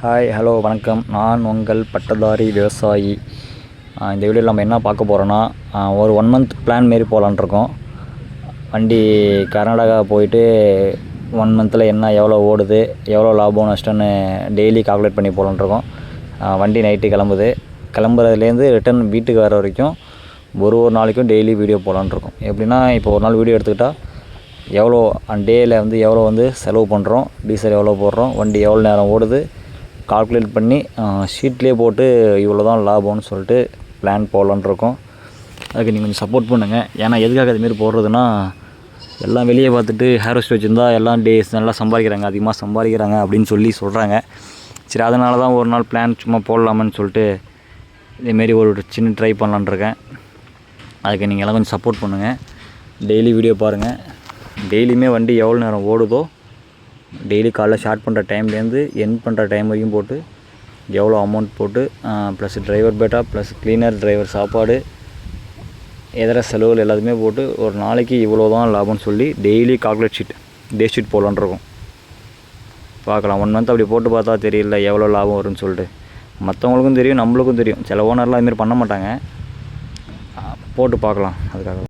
Hi hello வணக்கம். நான் உங்கள் பட்டதாரி விவசாயி. இந்த வீடியோவில் நம்ம என்ன பார்க்க போகிறோன்னா, ஒரு 1 மந்த் பிளான் மாரி போகலான்ட்ருக்கோம். வண்டி கர்நாடகா போயிட்டு 1 மந்தில் என்ன எவ்வளோ ஓடுது, எவ்வளோ லாபம் நஷ்டம்னு டெய்லி கால்குலேட் பண்ணி போகலான்ட்ருக்கோம். வண்டி நைட்டு கிளம்புது. கிளம்புறதுலேருந்து ரிட்டன் வீட்டுக்கு வர வரைக்கும் ஒரு நாளைக்கும் டெய்லி வீடியோ போகலான்ட்ருக்கோம். எப்படின்னா, இப்போ ஒரு நாள் வீடியோ எடுத்துக்கிட்டால் எவ்வளோ டேயில் எவ்வளோ செலவு பண்ணுறோம், டீசல் எவ்வளோ போடுறோம், வண்டி எவ்வளோ நேரம் ஓடுது கால்குலேட் பண்ணி ஷீட்லேயே போட்டு இவ்வளோ தான் லாபம்னு சொல்லிட்டு பிளான் போடலான்ட்ருக்கோம். அதுக்கு நீங்கள் கொஞ்சம் சப்போர்ட் பண்ணுங்கள். ஏன்னா எதுக்காக இதுமாரி போடுறதுன்னா, எல்லாம் வெளியே பார்த்துட்டு ஹேர் ஹோஸ்ட் வச்சுருந்தா எல்லாம் நல்லா சம்பாதிக்கிறாங்க, அதிகமாக சம்பாதிக்கிறாங்க அப்படின்னு சொல்கிறாங்க. சரி, அதனால தான் ஒரு நாள் பிளான் சும்மா போடலாமான்னு சொல்லிட்டு இதேமாரி ஒரு சின்ன ட்ரை பண்ணலான்ட்ருக்கேன். அதுக்கு நீங்கள் எல்லாம் கொஞ்சம் சப்போர்ட் பண்ணுங்கள். டெய்லி வீடியோ பாருங்கள். டெய்லியுமே வண்டி எவ்வளோ நேரம் ஓடுதோ டெய்லி காலைல ஸ்டார்ட் பண்ணுற டைம்லேருந்து எண்ட் பண்ணுற டைம் வரைக்கும் போட்டு எவ்வளோ அமௌண்ட் போட்டு ப்ளஸ் டிரைவர் பேட்டா ப்ளஸ் க்ளீனர், டிரைவர் சாப்பாடு, இதர செலவுகள் எல்லாத்தையுமே போட்டு ஒரு நாளைக்கு இவ்வளோ தான் லாபம்னு சொல்லி டெய்லி கால்குலேட் டே ஷீட் போடலான்ட்ருக்கோம். பார்க்கலாம். 1 மந்த் அப்படி போட்டு பார்த்தா தெரியல எவ்வளோ லாபம் வரும்னு சொல்லிட்டு. மற்றவங்களுக்கும் தெரியும், நம்மளுக்கும் தெரியும். சில ஓனர்லாம் அதுமாரி பண்ண மாட்டாங்க. போட்டு பார்க்கலாம். அதுக்காக